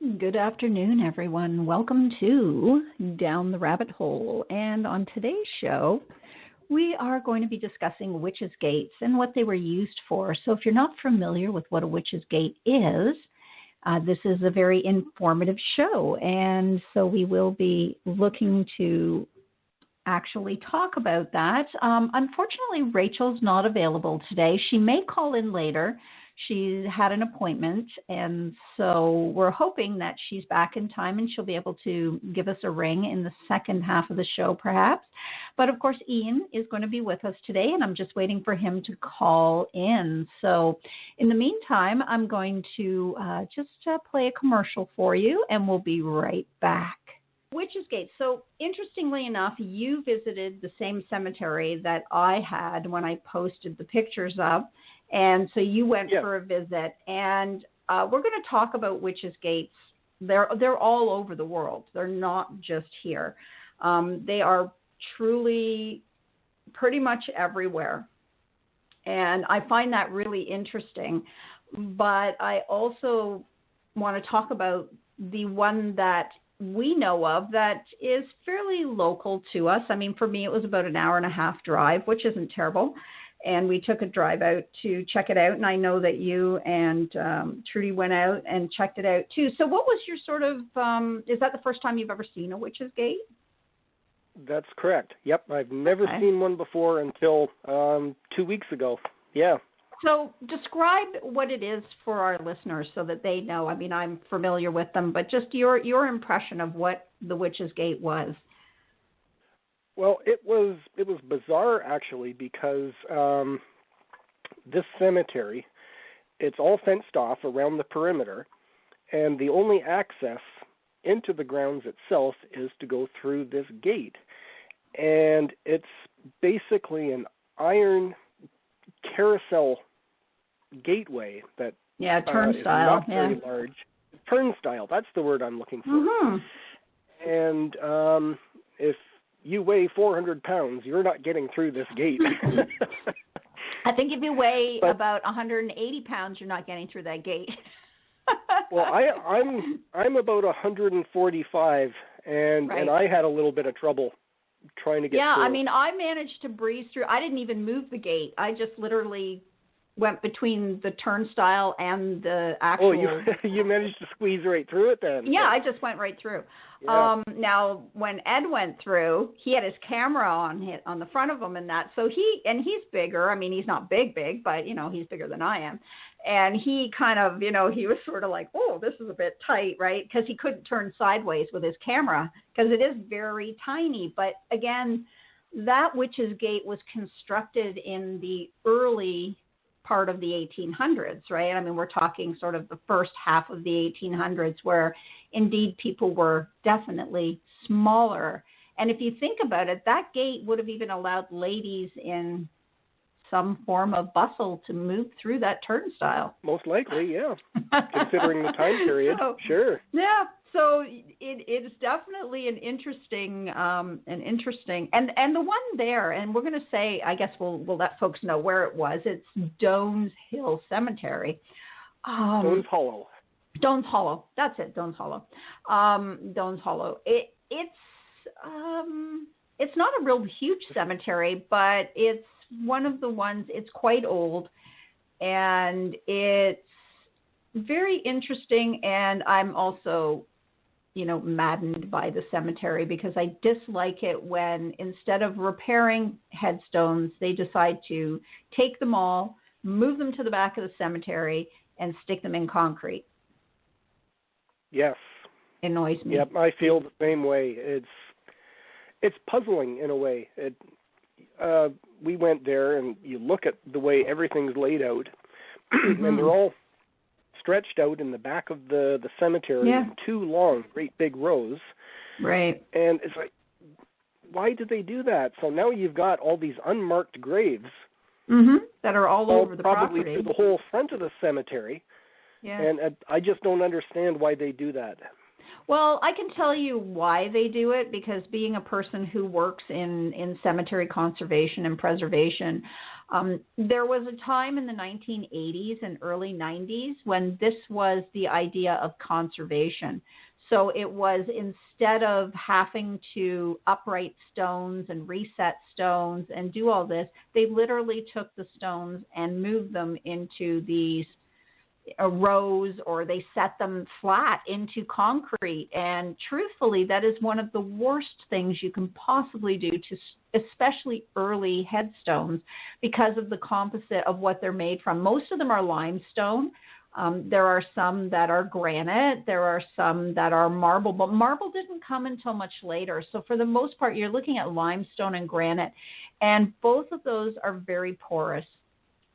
Good afternoon, everyone. Welcome to Down the Rabbit Hole. And on today's show, we are going to be discussing witches' gates and what they were used for. So if you're not familiar with what a witch's gate is, this is a very informative show. And so we will be looking to actually talk about that. Unfortunately, Rachel's not available today. She may call in later. She had an appointment, and so we're hoping that she's back in time and she'll be able to give us a ring in the second half of the show, perhaps. But, of course, Ian is going to be with us today, and I'm just waiting for him to call in. So, in the meantime, I'm going to just play a commercial for you, and we'll be right back. Witches Gate. So, interestingly enough, you visited the same cemetery that I had when I posted the pictures of. And so you went for a visit, and we're going to talk about witches' gates. They're all over the world. They're not just here. They are truly pretty much everywhere, and I find that really interesting. But I also want to talk about the one that we know of that is fairly local to us. I mean, for me, it was about an hour and a half drive, which isn't terrible. And we took a drive out to check it out. And I know that you and Trudy went out and checked it out too. So what was your sort of, is that the first time you've ever seen a witch's gate? That's correct. Yep. I've never seen one before until 2 weeks ago. Yeah. So describe what it is for our listeners so that they know. I mean, I'm familiar with them, but just your impression of what the witch's gate was. Well, it was bizarre, actually, because this cemetery, it's all fenced off around the perimeter, and the only access into the grounds itself is to go through this gate. And it's basically an iron carousel gateway that turnstile, is not very large. Turnstile, that's the word I'm looking for. Mm-hmm. And if you weigh 400 pounds, you're not getting through this gate. I think if you weigh about 180 pounds, you're not getting through that gate. Well, I'm about 145, and I had a little bit of trouble trying to get through. Yeah, I mean, I managed to breeze through. I didn't even move the gate. I just literally went between the turnstile and the actual... Oh, you managed to squeeze right through it then? Yeah, I just went right through. Yeah. Now, when Ed went through, he had his camera on the front of him and that. So he's bigger. I mean, he's not big, but, he's bigger than I am. And he kind of, he was sort of like, oh, this is a bit tight, right? Because he couldn't turn sideways with his camera because it is very tiny. But again, that witch's gate was constructed in the early part of the 1800s, right? I mean, we're talking sort of the first half of the 1800s where indeed people were definitely smaller. And if you think about it, that gate would have even allowed ladies in some form of bustle to move through that turnstile. Most likely, yeah. Considering the time period, sure. Yeah. So it is definitely an interesting, and the one there, and we're going to say, I guess we'll let folks know where it was. It's Doan's Hill Cemetery. Doan's Hollow. Doan's Hollow. That's it. Doan's Hollow. Doan's Hollow. It's not a real huge cemetery, but it's one of the ones. It's quite old, and it's very interesting. And I'm also maddened by the cemetery because I dislike it when instead of repairing headstones, they decide to take them all, move them to the back of the cemetery, and stick them in concrete. Yes. It annoys me. Yep, I feel the same way. It's puzzling in a way. We went there, and you look at the way everything's laid out, and they're all stretched out in the back of the cemetery in two long, great big rows. Right. And it's like, why did they do that? So now you've got all these unmarked graves that are all over the probably property. through the whole front of the cemetery. Yeah. And I just don't understand why they do that. Well, I can tell you why they do it, because being a person who works in cemetery conservation and preservation, there was a time in the 1980s and early 90s when this was the idea of conservation. So it was, instead of having to upright stones and reset stones and do all this, they literally took the stones and moved them into these rows, or they set them flat into concrete. And truthfully, that is one of the worst things you can possibly do to especially early headstones, because of the composite of what they're made from. Most of them are limestone. There are some that are granite. There are some that are marble, but marble didn't come until much later. So for the most part, you're looking at limestone and granite, and both of those are very porous.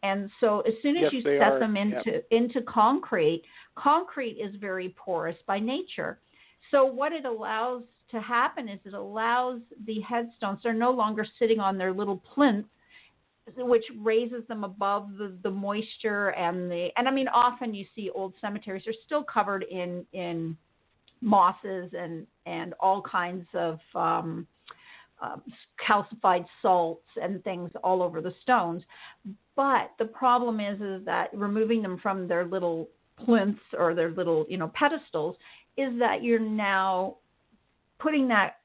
And so as soon as you set them into concrete, concrete is very porous by nature. So what it allows to happen is it allows the headstones, they're no longer sitting on their little plinth, which raises them above the moisture and I mean, often you see old cemeteries are still covered in mosses and all kinds of calcified salts and things all over the stones. But the problem is that removing them from their little plinths or their little, pedestals, is that you're now putting that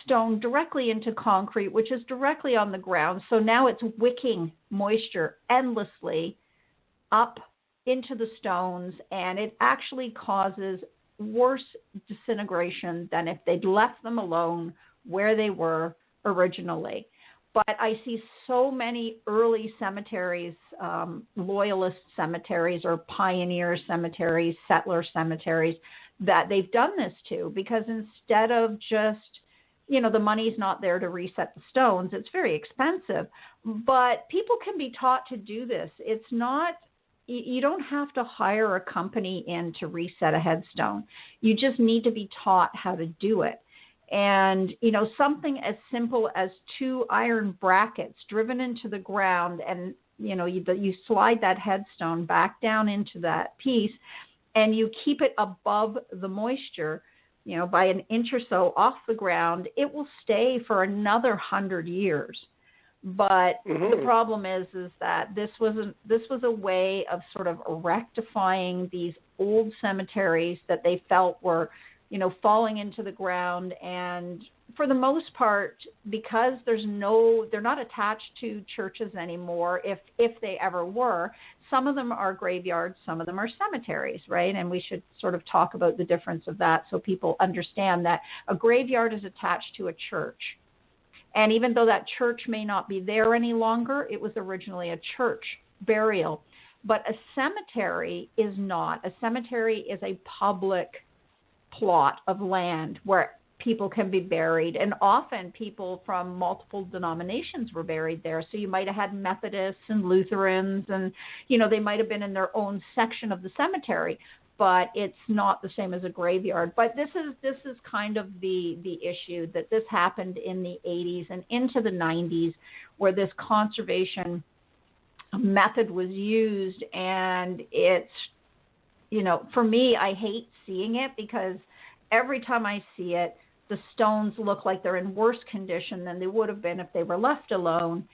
stone directly into concrete, which is directly on the ground. So now it's wicking moisture endlessly up into the stones, and it actually causes worse disintegration than if they'd left them alone where they were originally. But I see so many early cemeteries, loyalist cemeteries or pioneer cemeteries, settler cemeteries, that they've done this to, because instead of just, the money's not there to reset the stones. It's very expensive, but people can be taught to do this. It's not, you don't have to hire a company in to reset a headstone. You just need to be taught how to do it. And, something as simple as 2 iron brackets driven into the ground, and, you slide that headstone back down into that piece, and you keep it above the moisture, by an inch or so off the ground, it will stay for another 100 years. But the problem is that this was a way of sort of rectifying these old cemeteries that they felt were, falling into the ground. And for the most part, because they're not attached to churches anymore, if they ever were, some of them are graveyards, some of them are cemeteries, right? And we should sort of talk about the difference of that so people understand that a graveyard is attached to a church. And even though that church may not be there any longer, it was originally a church burial. But a cemetery is not. A cemetery is a public plot of land where people can be buried, and often people from multiple denominations were buried there. So you might have had Methodists and Lutherans, and they might have been in their own section of the cemetery, but it's not the same as a graveyard. But this is kind of the issue, that this happened in the 80s and into the 90s, where this conservation method was used. And it's, for me, I hate seeing it, because every time I see it, the stones look like they're in worse condition than they would have been if they were left alone.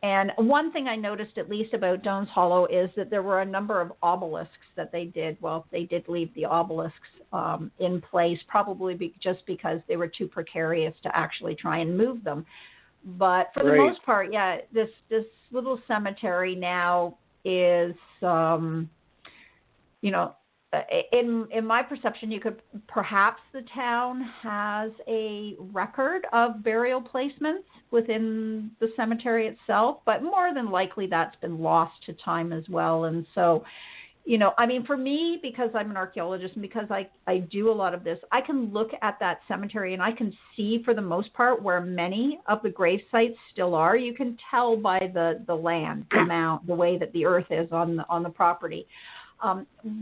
And one thing I noticed, at least about Doan's Hollow, is that there were a number of obelisks that they did. Well, they did leave the obelisks in place, probably just because they were too precarious to actually try and move them. But for the most part, yeah, this little cemetery now is, in my perception, perhaps the town has a record of burial placements within the cemetery itself, but more than likely that's been lost to time as well. And so, for me, because I'm an archaeologist and because I do a lot of this, I can look at that cemetery and I can see, for the most part, where many of the grave sites still are. You can tell by the land, the mound, the way that the earth is on the property.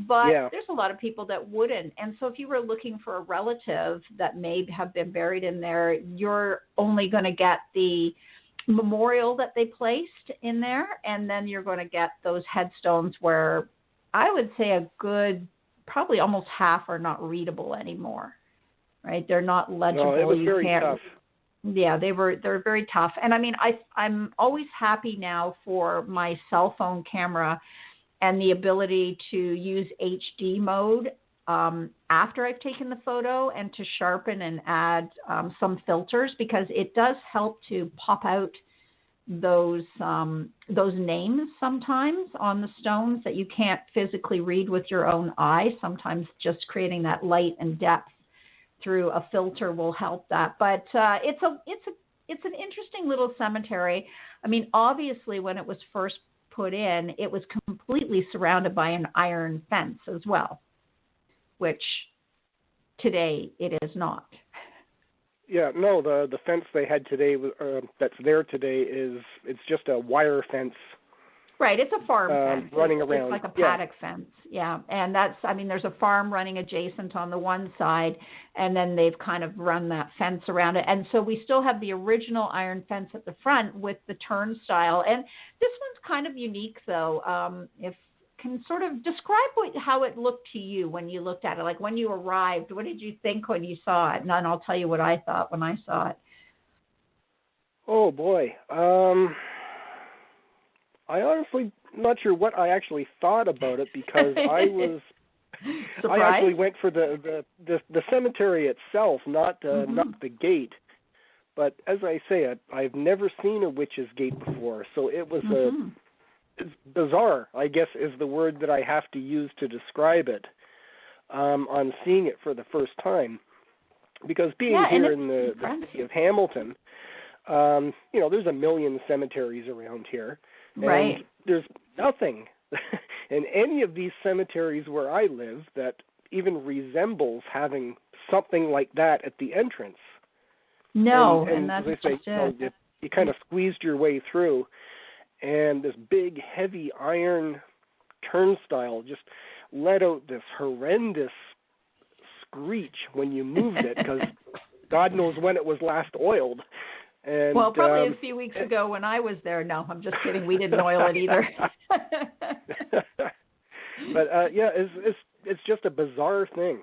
But there's a lot of people that wouldn't. And so if you were looking for a relative that may have been buried in there, you're only going to get the memorial that they placed in there. And then you're going to get those headstones where I would say a good, probably almost half are not readable anymore. right? They're not legible. No, it was You very can't, tough. Yeah, they're very tough. And I mean, I'm always happy now for my cell phone camera and the ability to use HD mode after I've taken the photo, and to sharpen and add some filters, because it does help to pop out those names sometimes on the stones that you can't physically read with your own eye. Sometimes just creating that light and depth through a filter will help that. But it's an interesting little cemetery. I mean, obviously, when it was first put in, it was completely surrounded by an iron fence as well, which today it is not. Yeah, no, the fence they had today, that's there today, it's just a wire fence. Right, it's a farm fence. Running around. It's like a paddock fence, yeah. And there's a farm running adjacent on the one side, and then they've kind of run that fence around it. And so we still have the original iron fence at the front with the turnstile. And this one's kind of unique, though. If can sort of describe how it looked to you when you looked at it, like when you arrived. What did you think when you saw it? And then I'll tell you what I thought when I saw it. Oh boy, I honestly not sure what I actually thought about it, because I actually went for the cemetery itself, not the gate. But as I say, I've never seen a witch's gate before, so it was it's bizarre, I guess, is the word that I have to use to describe it. On seeing it for the first time, because being here in the city of Hamilton, there's a million cemeteries around here. Right. And there's nothing in any of these cemeteries where I live that even resembles having something like that at the entrance. No, and that's as I say, you kind of squeezed your way through, and this big, heavy iron turnstile just let out this horrendous screech when you moved it, because God knows when it was last oiled. And, well, probably a few weeks ago when I was there. No, I'm just kidding. We didn't oil it either. But it's just a bizarre thing.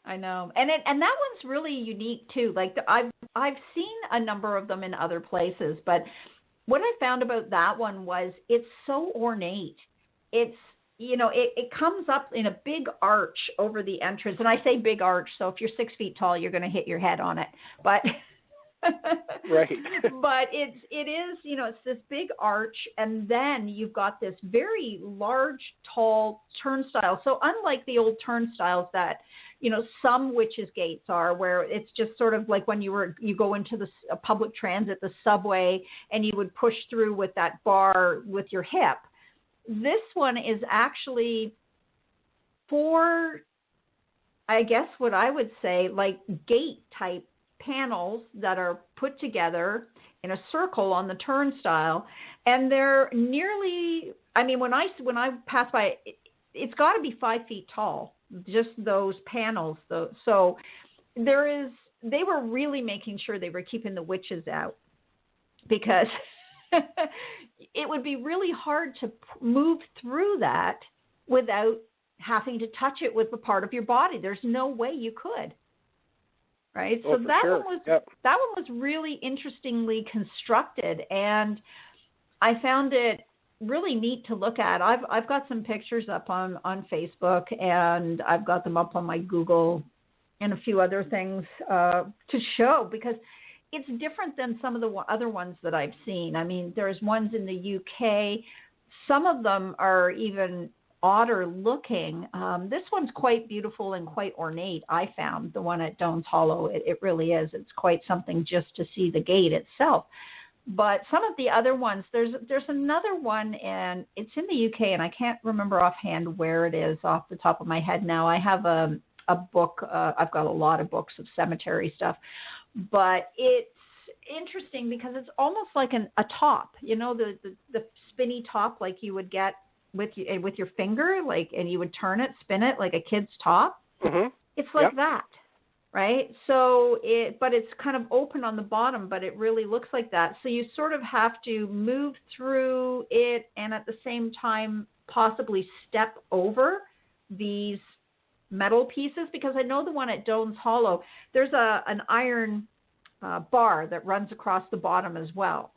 I know, and that one's really unique too. Like I've seen a number of them in other places, but what I found about that one was it's so ornate. It's it comes up in a big arch over the entrance, and I say big arch, so if you're 6 feet tall, you're going to hit your head on it, but. Right. But it is, it's this big arch, and then you've got this very large, tall turnstile. So unlike the old turnstiles that, some witches' gates are, where it's just sort of like when you go into the public transit, the subway, and you would push through with that bar with your hip. This one is actually for, I guess what I would say, like gate type panels that are put together in a circle on the turnstile, and they're nearly, I mean, when I pass by, it's got to be 5 feet tall, just those panels. So they were really making sure they were keeping the witches out, because it would be really hard to move through that without having to touch it with a part of your body. There's no way you could. Right, so that one was really interestingly constructed, and I found it really neat to look at. I've got some pictures up on Facebook, and I've got them up on my Google and a few other things to show, because it's different than some of the other ones that I've seen. I mean, there's ones in the UK. Some of them are even odder looking. This one's quite beautiful and quite ornate, I found, the one at Doan's Hollow. It really is. It's quite something just to see the gate itself. But some of the other ones, there's another one, and it's in the UK, and I can't remember offhand where it is off the top of my head now. I have a book. I've got a lot of books of cemetery stuff. But it's interesting because it's almost like a top, the spinny top like you would get with your finger, like, and you would turn it, spin it like a kid's top. Mm-hmm. It's like that, right? So but it's kind of open on the bottom, but it really looks like that. So you sort of have to move through it, and at the same time possibly step over these metal pieces? Because I know the one at Doan's Hollow, there's an iron bar that runs across the bottom as well.